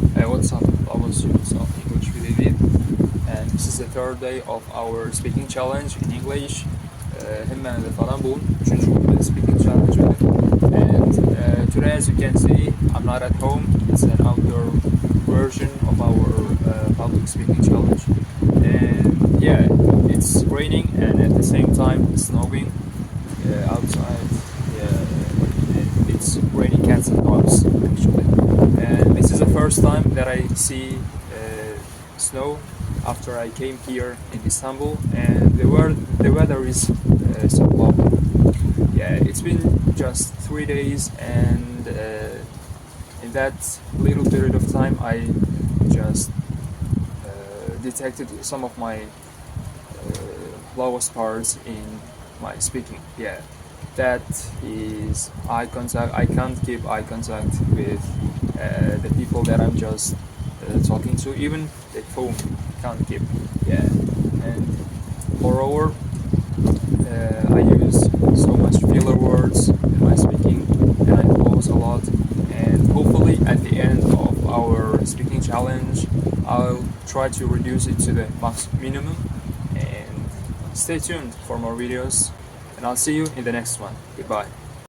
What's up? I was students of English with David, and this is the third day of our speaking challenge in English. Hemen de falan bu üçüncü günde speaking challenge and today, as you can see, I'm not at home. It's an outdoor version of our public speaking challenge, and yeah, it's raining and at the same time snowing outside. Yeah, it's raining cats and dogs actually. And this is the first time that I see snow after I came here in Istanbul, and the weather is so lovely. Yeah, it's been just 3 days, and in that little period of time, I just detected some of my lowest parts in my speaking. Yeah, that is eye contact. I can't keep eye contact with the people that I'm just talking to. Even the phone can't keep. Yeah, and moreover, I use so much filler words in my speaking, and I pause a lot. And hopefully, at the end of our speaking challenge, I'll try to reduce it to the max minimum. And stay tuned for more videos, and I'll see you in the next one. Goodbye.